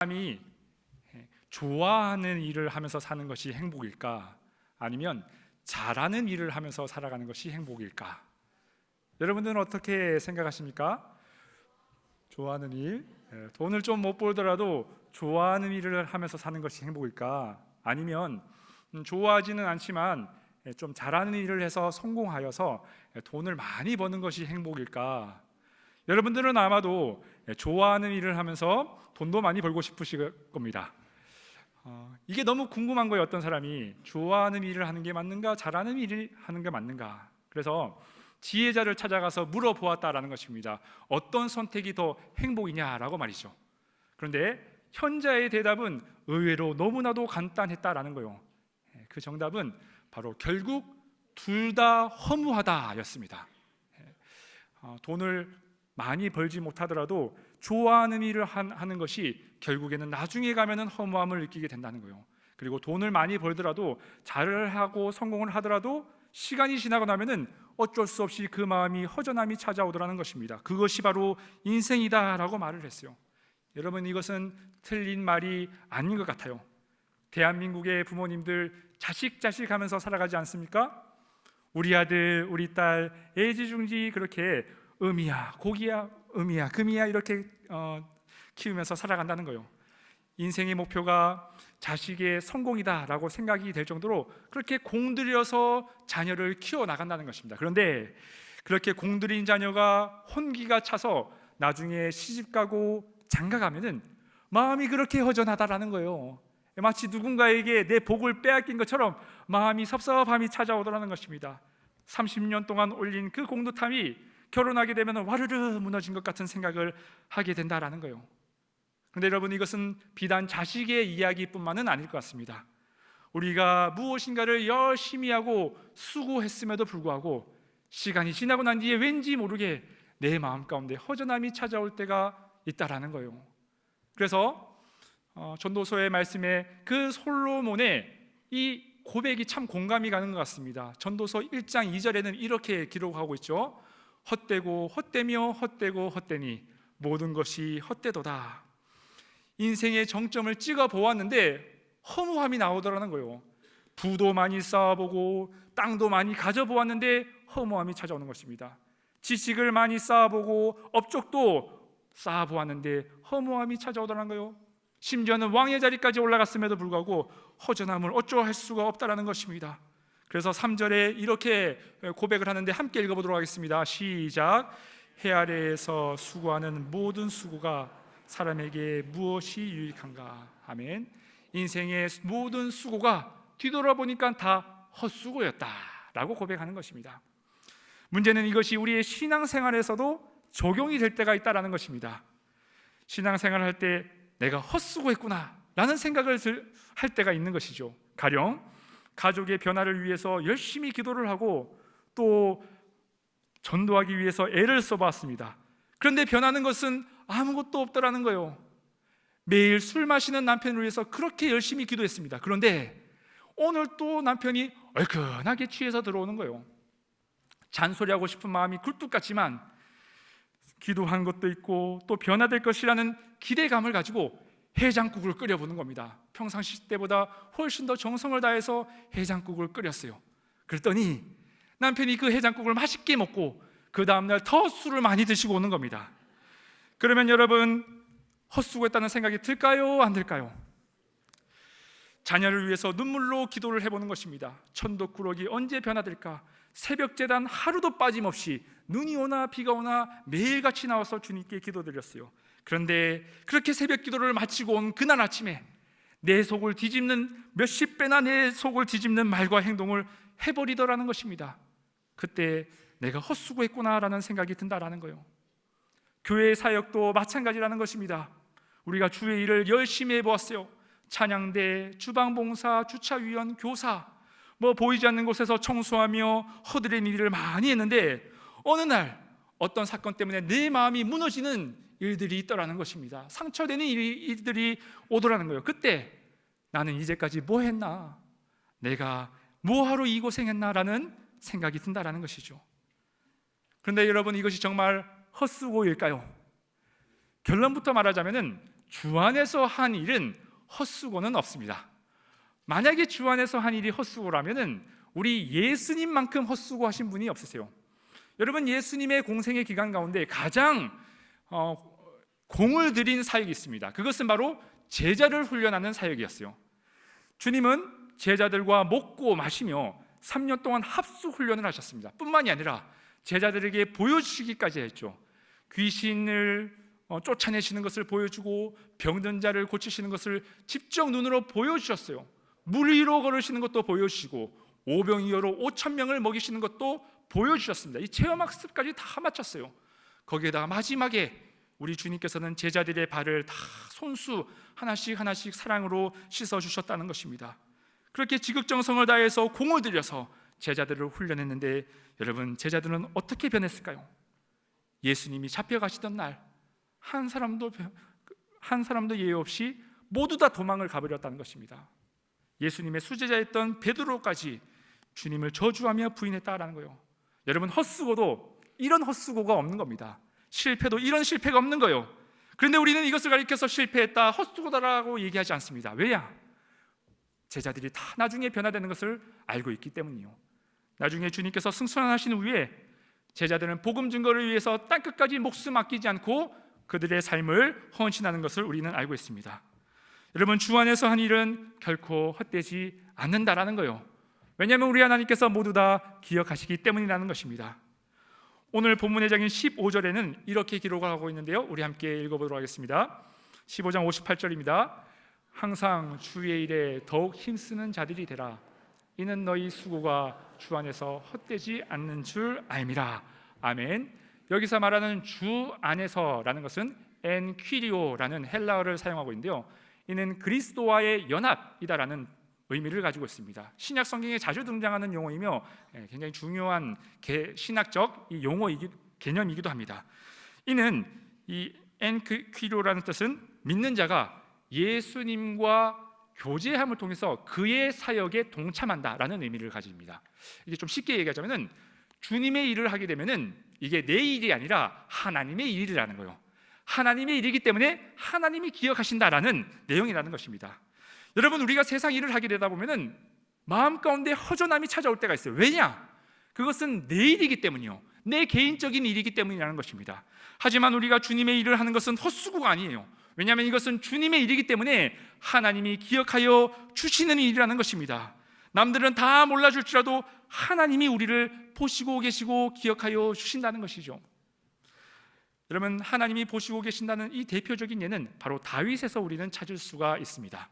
사람이 좋아하는 일을 하면서 사는 것이 행복일까? 아니면 잘하는 일을 하면서 살아가는 것이 행복일까? 여러분들은 어떻게 생각하십니까? 좋아하는 일, 돈을 좀 못 벌더라도 좋아하는 일을 하면서 사는 것이 행복일까? 아니면 좋아하지는 않지만 좀 잘하는 일을 해서 성공하여서 돈을 많이 버는 것이 행복일까? 여러분들은 아마도 좋아하는 일을 하면서 돈도 많이 벌고 싶으실 겁니다. 이게 너무 궁금한 거예요. 어떤 사람이 좋아하는 일을 하는 게 맞는가, 잘하는 일을 하는 게 맞는가. 그래서 지혜자를 찾아가서 물어보았다라는 것입니다. 어떤 선택이 더 행복이냐라고 말이죠. 그런데 현자의 대답은 의외로 너무나도 간단했다라는 거예요. 그 정답은 바로 결국 둘 다 허무하다였습니다. 돈을 많이 벌지 못하더라도 좋아하는 일을 하는 것이 결국에는 나중에 가면은 허무함을 느끼게 된다는 거예요. 그리고 돈을 많이 벌더라도 잘을 하고 성공을 하더라도 시간이 지나고 나면은 어쩔 수 없이 그 마음이 허전함이 찾아오더라는 것입니다. 그것이 바로 인생이다라고 말을 했어요. 여러분, 이것은 틀린 말이 아닌 것 같아요. 대한민국의 부모님들 자식 하면서 살아가지 않습니까? 우리 아들, 우리 딸 애지중지 그렇게 음이야 고기야 음이야 금이야 이렇게 키우면서 살아간다는 거예요. 인생의 목표가 자식의 성공이다라고 생각이 될 정도로 그렇게 공들여서 자녀를 키워나간다는 것입니다. 그런데 그렇게 공들인 자녀가 혼기가 차서 나중에 시집가고 장가가면은 마음이 그렇게 허전하다라는 거예요. 마치 누군가에게 내 복을 빼앗긴 것처럼 마음이 섭섭함이 찾아오더라는 것입니다. 30년 동안 올린 그 공두탐이 결혼하게 되면 와르르 무너진 것 같은 생각을 하게 된다라는 거예요. 그런데 여러분, 이것은 비단 자식의 이야기뿐만은 아닐 것 같습니다. 우리가 무엇인가를 열심히 하고 수고했음에도 불구하고 시간이 지나고 난 뒤에 왠지 모르게 내 마음 가운데 허전함이 찾아올 때가 있다라는 거예요. 그래서 전도서의 말씀에 그 솔로몬의 이 고백이 참 공감이 가는 것 같습니다. 전도서 1장 2절에는 이렇게 기록하고 있죠. 헛되고 헛되며 헛되고 헛되니 모든 것이 헛되도다. 인생의 정점을 찍어 보았는데 허무함이 나오더라는 거예요. 부도 많이 쌓아보고 땅도 많이 가져보았는데 허무함이 찾아오는 것입니다. 지식을 많이 쌓아보고 업적도 쌓아보았는데 허무함이 찾아오더라는 거예요. 심지어는 왕의 자리까지 올라갔음에도 불구하고 허전함을 어쩌할 수가 없다라는 것입니다. 그래서 3절에 이렇게 고백을 하는데 함께 읽어보도록 하겠습니다. 시작. 해 아래에서 수고하는 모든 수고가 사람에게 무엇이 유익한가. 아멘. 인생의 모든 수고가 뒤돌아보니까 다 헛수고였다라고 고백하는 것입니다. 문제는 이것이 우리의 신앙생활에서도 적용이 될 때가 있다라는 것입니다. 신앙생활을 할 때 내가 헛수고했구나 라는 생각을 할 때가 있는 것이죠. 가령 가족의 변화를 위해서 열심히 기도를 하고 또 전도하기 위해서 애를 써봤습니다. 그런데 변하는 것은 아무것도 없더라는 거예요. 매일 술 마시는 남편을 위해서 그렇게 열심히 기도했습니다. 그런데 오늘 또 남편이 얼큰하게 취해서 들어오는 거예요. 잔소리하고 싶은 마음이 굴뚝 같지만 기도한 것도 있고 또 변화될 것이라는 기대감을 가지고 해장국을 끓여보는 겁니다. 평상시 때보다 훨씬 더 정성을 다해서 해장국을 끓였어요. 그랬더니 남편이 그 해장국을 맛있게 먹고 그 다음날 더 술을 많이 드시고 오는 겁니다. 그러면 여러분, 헛수고했다는 생각이 들까요? 안 들까요? 자녀를 위해서 눈물로 기도를 해보는 것입니다. 천덕꾸러기 언제 변화될까? 새벽 제단 하루도 빠짐없이 눈이 오나 비가 오나 매일같이 나와서 주님께 기도드렸어요. 그런데 그렇게 새벽 기도를 마치고 온 그날 아침에 내 속을 뒤집는 몇십 배나 내 속을 뒤집는 말과 행동을 해버리더라는 것입니다. 그때 내가 헛수고했구나라는 생각이 든다라는 거예요. 교회 사역도 마찬가지라는 것입니다. 우리가 주의 일을 열심히 해보았어요. 찬양대, 주방봉사, 주차위원, 교사, 보이지 않는 곳에서 청소하며 허드렛 일을 많이 했는데 어느 날 어떤 사건 때문에 내 마음이 무너지는 일들이 있더라는 것입니다. 상처되는 일들이 오더라는 거예요. 그때 나는 이제까지 뭐 했나? 내가 뭐하러 이 고생했나라는 생각이 든다라는 것이죠. 그런데 여러분, 이것이 정말 헛수고일까요? 결론부터 말하자면은 주 안에서 한 일은 헛수고는 없습니다. 만약에 주 안에서 한 일이 헛수고라면은 우리 예수님만큼 헛수고하신 분이 없으세요. 여러분, 예수님의 공생의 기간 가운데 가장 공을 들인 사역이 있습니다. 그것은 바로 제자를 훈련하는 사역이었어요. 주님은 제자들과 먹고 마시며 3년 동안 합수 훈련을 하셨습니다. 뿐만이 아니라 제자들에게 보여주시기까지 했죠. 귀신을 쫓아내시는 것을 보여주고 병든 자를 고치시는 것을 직접 눈으로 보여주셨어요. 물 위로 걸으시는 것도 보여주시고 오병이어로 5,000명을 먹이시는 것도 보여주셨습니다. 이 체험학습까지 다 마쳤어요. 거기에다가 마지막에 우리 주님께서는 제자들의 발을 다 손수 하나씩 하나씩 사랑으로 씻어주셨다는 것입니다. 그렇게 지극정성을 다해서 공을 들여서 제자들을 훈련했는데, 여러분, 제자들은 어떻게 변했을까요? 예수님이 잡혀가시던 날 한 사람도 예외 없이 모두 다 도망을 가버렸다는 것입니다. 예수님의 수제자였던 베드로까지 주님을 저주하며 부인했다라는 거예요. 여러분, 헛수고도 이런 헛수고가 없는 겁니다. 실패도 이런 실패가 없는 거예요. 그런데 우리는 이것을 가리켜서 실패했다, 헛수고다라고 얘기하지 않습니다. 왜냐? 제자들이 다 나중에 변화되는 것을 알고 있기 때문이요. 나중에 주님께서 승천하신 후에 제자들은 복음 증거를 위해서 땅끝까지 목숨 아끼지 않고 그들의 삶을 헌신하는 것을 우리는 알고 있습니다. 여러분, 주 안에서 한 일은 결코 헛되지 않는다라는 거예요. 왜냐하면 우리 하나님께서 모두 다 기억하시기 때문이라는 것입니다. 오늘 본문의 장인 15절에는 이렇게 기록을 하고 있는데요, 우리 함께 읽어보도록 하겠습니다. 15장 58절입니다. 항상 주의 일에 더욱 힘쓰는 자들이 되라. 이는 너희 수고가 주 안에서 헛되지 않는 줄 알미라. 아멘. 여기서 말하는 주 안에서라는 것은 엔퀴리오라는 헬라어를 사용하고 있는데요, 이는 그리스도와의 연합이다라는 의미를 가지고 있습니다. 신약 성경에 자주 등장하는 용어이며 굉장히 중요한 신학적 개념이기도 합니다. 이는 이 엔퀴리오라는 뜻은 믿는 자가 예수님과 교제함을 통해서 그의 사역에 동참한다라는 의미를 가집니다. 이게 좀 쉽게 얘기하자면은 주님의 일을 하게 되면은 이게 내 일이 아니라 하나님의 일이라는 거예요. 하나님의 일이기 때문에 하나님이 기억하신다라는 내용이라는 것입니다. 여러분, 우리가 세상 일을 하게 되다 보면은 마음 가운데 허전함이 찾아올 때가 있어요. 왜냐? 그것은 내 일이기 때문이요, 내 개인적인 일이기 때문이라는 것입니다. 하지만 우리가 주님의 일을 하는 것은 헛수고가 아니에요. 왜냐하면 이것은 주님의 일이기 때문에 하나님이 기억하여 주시는 일이라는 것입니다. 남들은 다 몰라줄지라도 하나님이 우리를 보시고 계시고 기억하여 주신다는 것이죠. 여러분, 하나님이 보시고 계신다는 이 대표적인 예는 바로 다윗에서 우리는 찾을 수가 있습니다.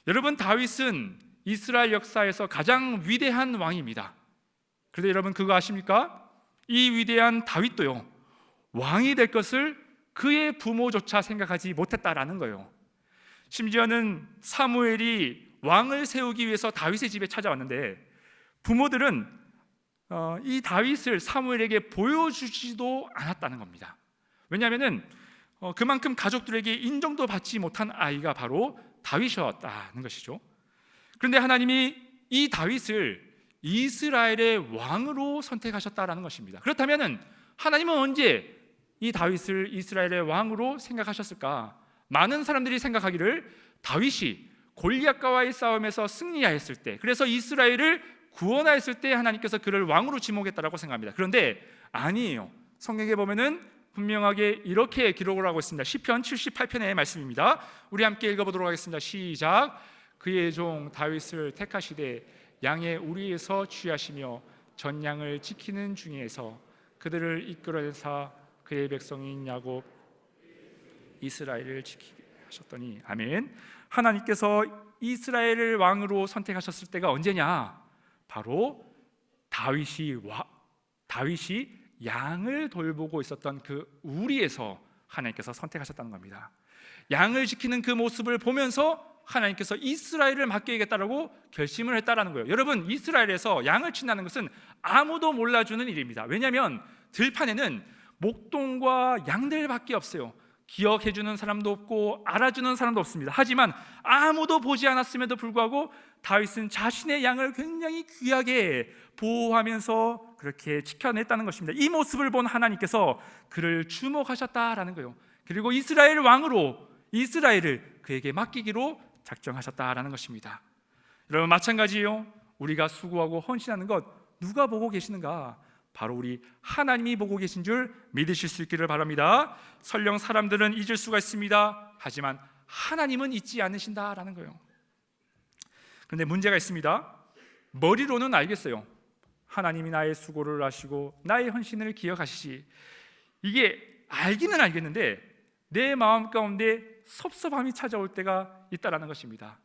여러분, 다윗은 이스라엘 역사에서 가장 위대한 왕입니다. 그런데 여러분, 그거 아십니까? 이 위대한 다윗도요, 왕이 될 것을 그의 부모조차 생각하지 못했다라는 거예요. 심지어는 사무엘이 왕을 세우기 위해서 다윗의 집에 찾아왔는데 부모들은 이 다윗을 사무엘에게 보여주지도 않았다는 겁니다. 왜냐하면 그만큼 가족들에게 인정도 받지 못한 아이가 바로 다윗이었다는 것이죠. 그런데 하나님이 이 다윗을 이스라엘의 왕으로 선택하셨다라는 것입니다. 그렇다면 하나님은 언제 이 다윗을 이스라엘의 왕으로 생각하셨을까? 많은 사람들이 생각하기를 다윗이 골리앗과의 싸움에서 승리하였을 때, 그래서 이스라엘을 구원하였을 때 하나님께서 그를 왕으로 지목했다라고 생각합니다. 그런데 아니에요. 성경에 보면은 분명하게 이렇게 기록을 하고 있습니다. 시편 78편의 말씀입니다. 우리 함께 읽어보도록 하겠습니다. 시작. 그의 종 다윗을 택하시되 양의 우리에서 취하시며 전양을 지키는 중에서 그들을 이끌어내사 그의 백성인 야곱 이스라엘을 지키게 하셨더니. 아멘. 하나님께서 이스라엘을 왕으로 선택하셨을 때가 언제냐? 바로 다윗이 양을 돌보고 있었던 그 우리에서 하나님께서 선택하셨다는 겁니다. 양을 지키는 그 모습을 보면서 하나님께서 이스라엘을 맡기겠다라고 결심을 했다라는 거예요. 여러분, 이스라엘에서 양을 친다는 것은 아무도 몰라주는 일입니다. 왜냐하면 들판에는 목동과 양들밖에 없어요. 기억해주는 사람도 없고 알아주는 사람도 없습니다. 하지만 아무도 보지 않았음에도 불구하고 다윗은 자신의 양을 굉장히 귀하게 보호하면서 그렇게 지켜냈다는 것입니다. 이 모습을 본 하나님께서 그를 주목하셨다라는 거예요. 그리고 이스라엘 왕으로 이스라엘을 그에게 맡기기로 작정하셨다라는 것입니다. 여러분, 마찬가지예요. 우리가 수고하고 헌신하는 것 누가 보고 계시는가? 바로 우리 하나님이 보고 계신 줄 믿으실 수 있기를 바랍니다. 설령 사람들은 잊을 수가 있습니다. 하지만 하나님은 잊지 않으신다라는 거예요. 그런데 문제가 있습니다. 머리로는 알겠어요. 하나님이 나의 수고를 아시고 나의 헌신을 기억하시지. 이게 알기는 알겠는데 내 마음 가운데 섭섭함이 찾아올 때가 있다라는 것입니다.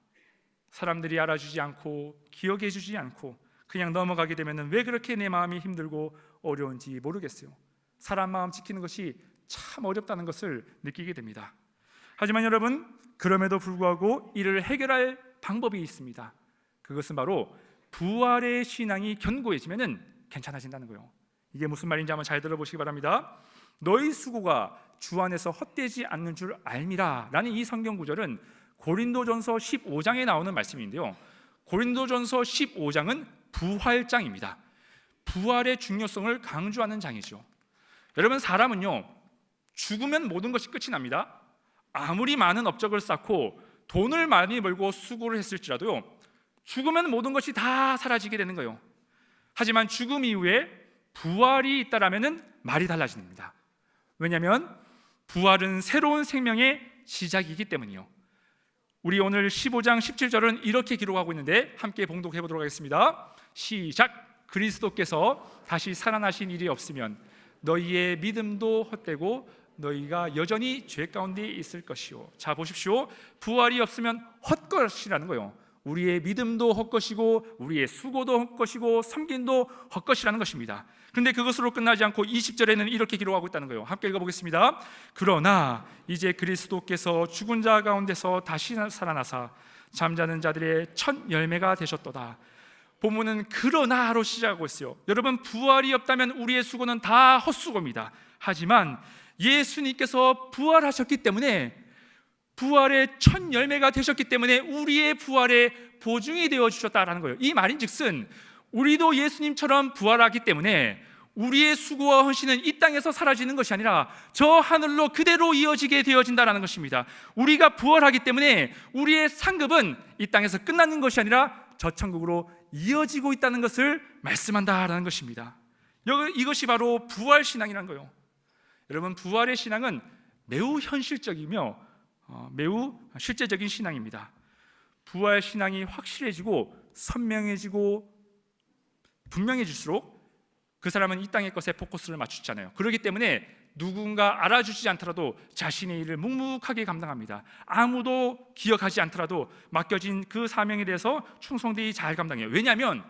사람들이 알아주지 않고 기억해 주지 않고 그냥 넘어가게 되면 왜 그렇게 내 마음이 힘들고 어려운지 모르겠어요. 사람 마음 지키는 것이 참 어렵다는 것을 느끼게 됩니다. 하지만 여러분, 그럼에도 불구하고 이를 해결할 방법이 있습니다. 그것은 바로 부활의 신앙이 견고해지면 괜찮아진다는 거예요. 이게 무슨 말인지 한번 잘 들어보시기 바랍니다. 너희 수고가 주 안에서 헛되지 않는 줄 알미라 라는 이 성경 구절은 고린도전서 15장에 나오는 말씀인데요, 고린도전서 15장은 부활장입니다. 부활의 중요성을 강조하는 장이죠. 여러분, 사람은요 죽으면 모든 것이 끝이 납니다. 아무리 많은 업적을 쌓고 돈을 많이 벌고 수고를 했을지라도요, 죽으면 모든 것이 다 사라지게 되는 거예요. 하지만 죽음 이후에 부활이 있다라면 말이 달라집니다. 왜냐하면 부활은 새로운 생명의 시작이기 때문이요. 우리 오늘 15장 17절은 이렇게 기록하고 있는데 함께 봉독해 보도록 하겠습니다. 시작. 그리스도께서 다시 살아나신 일이 없으면 너희의 믿음도 헛되고 너희가 여전히 죄 가운데 있을 것이요. 자, 보십시오. 부활이 없으면 헛것이라는 거예요. 우리의 믿음도 헛것이고 우리의 수고도 헛것이고 섬김도 헛것이라는 것입니다. 그런데 그것으로 끝나지 않고 20절에는 이렇게 기록하고 있다는 거예요. 함께 읽어보겠습니다. 그러나 이제 그리스도께서 죽은 자 가운데서 다시 살아나사 잠자는 자들의 첫 열매가 되셨도다. 본문은 그러나로 시작하고 있어요. 여러분, 부활이 없다면 우리의 수고는 다 헛수고입니다. 하지만 예수님께서 부활하셨기 때문에, 부활의 첫 열매가 되셨기 때문에 우리의 부활의 보증이 되어 주셨다라는 거예요. 이 말인즉슨 우리도 예수님처럼 부활하기 때문에 우리의 수고와 헌신은 이 땅에서 사라지는 것이 아니라 저 하늘로 그대로 이어지게 되어진다는 것입니다. 우리가 부활하기 때문에 우리의 상급은 이 땅에서 끝나는 것이 아니라 저 천국으로 이어지고 있다는 것을 말씀한다라는 것입니다. 이것이 바로 부활 신앙이라는 거예요. 여러분, 부활의 신앙은 매우 현실적이며 매우 실제적인 신앙입니다. 부활 신앙이 확실해지고 선명해지고 분명해질수록 그 사람은 이 땅의 것에 포커스를 맞추잖아요. 그렇기 때문에 누군가 알아주지 않더라도 자신의 일을 묵묵하게 감당합니다. 아무도 기억하지 않더라도 맡겨진 그 사명에 대해서 충성되이 잘 감당해요. 왜냐하면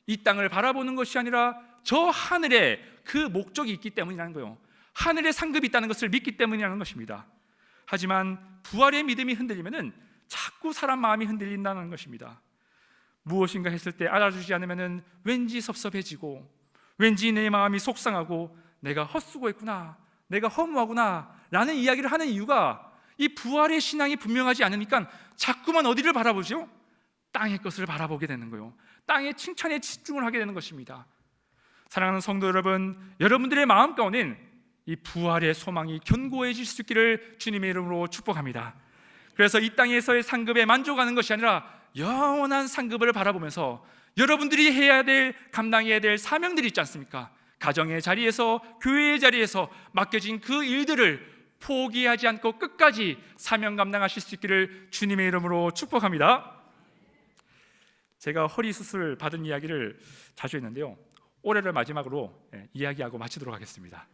이 땅을 바라보는 것이 아니라 저 하늘에 그 목적이 있기 때문이라는 거예요. 하늘에 상급이 있다는 것을 믿기 때문이라는 것입니다. 하지만 부활의 믿음이 흔들리면 자꾸 사람 마음이 흔들린다는 것입니다. 무엇인가 했을 때 알아주지 않으면 왠지 섭섭해지고 왠지 내 마음이 속상하고 내가 헛수고했구나, 내가 허무하구나 라는 이야기를 하는 이유가 이 부활의 신앙이 분명하지 않으니까 자꾸만 어디를 바라보죠? 땅의 것을 바라보게 되는 거예요. 땅의 칭찬에 집중을 하게 되는 것입니다. 사랑하는 성도 여러분, 여러분들의 마음 가운데는 이 부활의 소망이 견고해질 수 있기를 주님의 이름으로 축복합니다. 그래서 이 땅에서의 상급에 만족하는 것이 아니라 영원한 상급을 바라보면서 여러분들이 해야 될, 감당해야 될 사명들이 있지 않습니까? 가정의 자리에서, 교회의 자리에서 맡겨진 그 일들을 포기하지 않고 끝까지 사명 감당하실 수 있기를 주님의 이름으로 축복합니다. 제가 허리 수술 받은 이야기를 자주 했는데요, 올해를 마지막으로 이야기하고 마치도록 하겠습니다.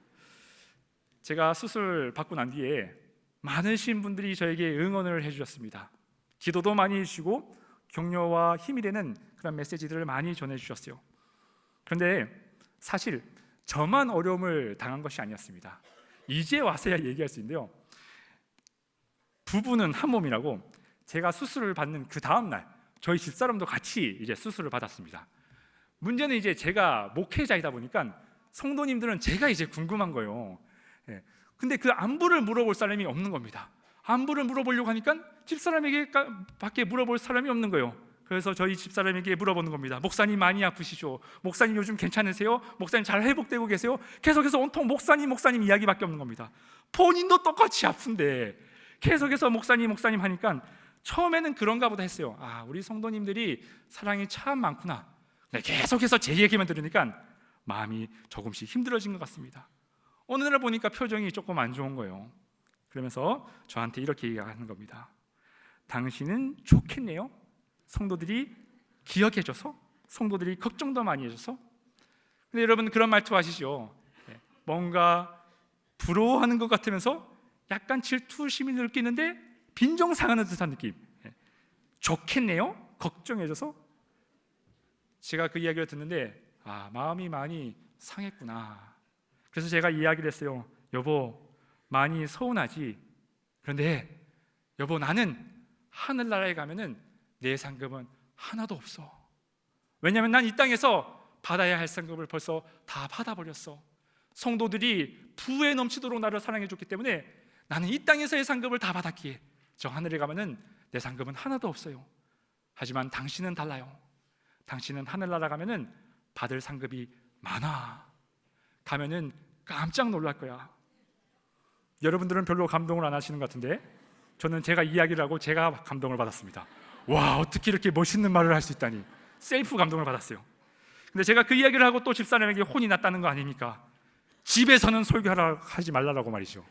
제가 수술 받고 난 뒤에 많으신 분들이 저에게 응원을 해주셨습니다. 기도도 많이 해주시고 격려와 힘이 되는 그런 메시지들을 많이 전해주셨어요. 그런데 사실 저만 어려움을 당한 것이 아니었습니다. 이제 와서야 얘기할 수 있는데요, 부부는 한 몸이라고 제가 수술을 받는 그 다음 날 저희 집사람도 같이 이제 수술을 받았습니다. 문제는 이제 제가 목회자이다 보니까 성도님들은 제가 이제 궁금한 거예요. 근데 그 안부를 물어볼 사람이 없는 겁니다. 안부를 물어보려고 하니까 집사람에게 밖에 물어볼 사람이 없는 거예요. 그래서 저희 집사람에게 물어보는 겁니다. 목사님 많이 아프시죠? 목사님 요즘 괜찮으세요? 목사님 잘 회복되고 계세요? 계속해서 온통 목사님 이야기밖에 없는 겁니다. 본인도 똑같이 아픈데 계속해서 목사님 하니까 처음에는 그런가 보다 했어요. 우리 성도님들이 사랑이 참 많구나. 근데 계속해서 제 얘기만 들으니까 마음이 조금씩 힘들어진 것 같습니다. 어느 날 보니까 표정이 조금 안 좋은 거예요. 그러면서 저한테 이렇게 얘기하는 겁니다. 당신은 좋겠네요. 성도들이 기억해줘서, 성도들이 걱정도 많이 해줘서. 근데 여러분 그런 말투 아시죠? 뭔가 부러워하는 것 같으면서 약간 질투심이 느끼는데 빈정상하는 듯한 느낌. 좋겠네요? 걱정해줘서. 제가 그 이야기를 듣는데 마음이 많이 상했구나. 그래서 제가 이야기를 했어요. 여보, 많이 서운하지? 그런데 여보, 나는 하늘나라에 가면은 내 상급은 하나도 없어. 왜냐하면 난 이 땅에서 받아야 할 상급을 벌써 다 받아버렸어. 성도들이 부에 넘치도록 나를 사랑해줬기 때문에 나는 이 땅에서의 상급을 다 받았기에 저 하늘에 가면은 내 상급은 하나도 없어요. 하지만 당신은 달라요. 당신은 하늘나라 가면은 받을 상급이 많아. 가면은 깜짝 놀랄 거야. 여러분들은 별로 감동을 안 하시는 것 같은데 저는 제가 이야기를 하고 제가 감동을 받았습니다. 와, 어떻게 이렇게 멋있는 말을 할 수 있다니. 셀프 감동을 받았어요. 근데 제가 그 이야기를 하고 또 집사람에게 혼이 났다는 거 아닙니까? 집에서는 설교하지 말라고 말이죠.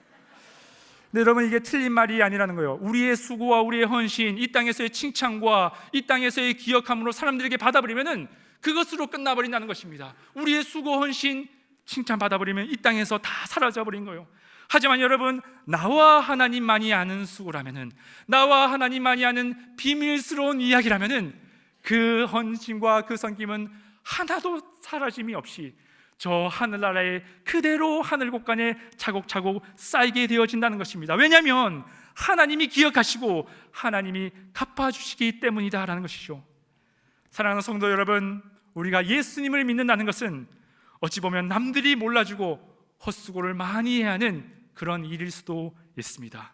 근데 여러분 이게 틀린 말이 아니라는 거예요. 우리의 수고와 우리의 헌신, 이 땅에서의 칭찬과 이 땅에서의 기억함으로 사람들에게 받아버리면은 그것으로 끝나버린다는 것입니다. 우리의 수고, 헌신, 칭찬 받아버리면 이 땅에서 다 사라져버린 거예요. 하지만 여러분, 나와 하나님만이 아는 수고라면은, 나와 하나님만이 아는 비밀스러운 이야기라면은 그 헌신과 그 섬김은 하나도 사라짐이 없이 저 하늘나라에 그대로 하늘 곳간에 차곡차곡 쌓이게 되어진다는 것입니다. 왜냐하면 하나님이 기억하시고 하나님이 갚아주시기 때문이다라는 것이죠. 사랑하는 성도 여러분, 우리가 예수님을 믿는다는 것은 어찌 보면 남들이 몰라주고 헛수고를 많이 해야 하는 그런 일일 수도 있습니다.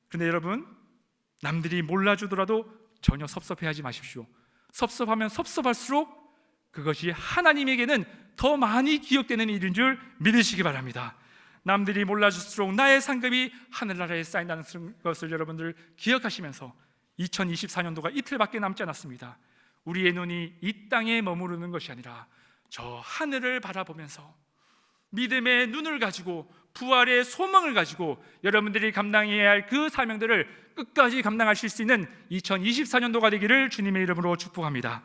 그런데 여러분, 남들이 몰라주더라도 전혀 섭섭해하지 마십시오. 섭섭하면 섭섭할수록 그것이 하나님에게는 더 많이 기억되는 일인 줄 믿으시기 바랍니다. 남들이 몰라줄수록 나의 상급이 하늘나라에 쌓인다는 것을 여러분들 기억하시면서 2024년도가 이틀밖에 남지 않았습니다. 우리의 눈이 이 땅에 머무르는 것이 아니라 저 하늘을 바라보면서 믿음의 눈을 가지고 부활의 소망을 가지고 여러분들이 감당해야 할 그 사명들을 끝까지 감당하실 수 있는 2024년도가 되기를 주님의 이름으로 축복합니다.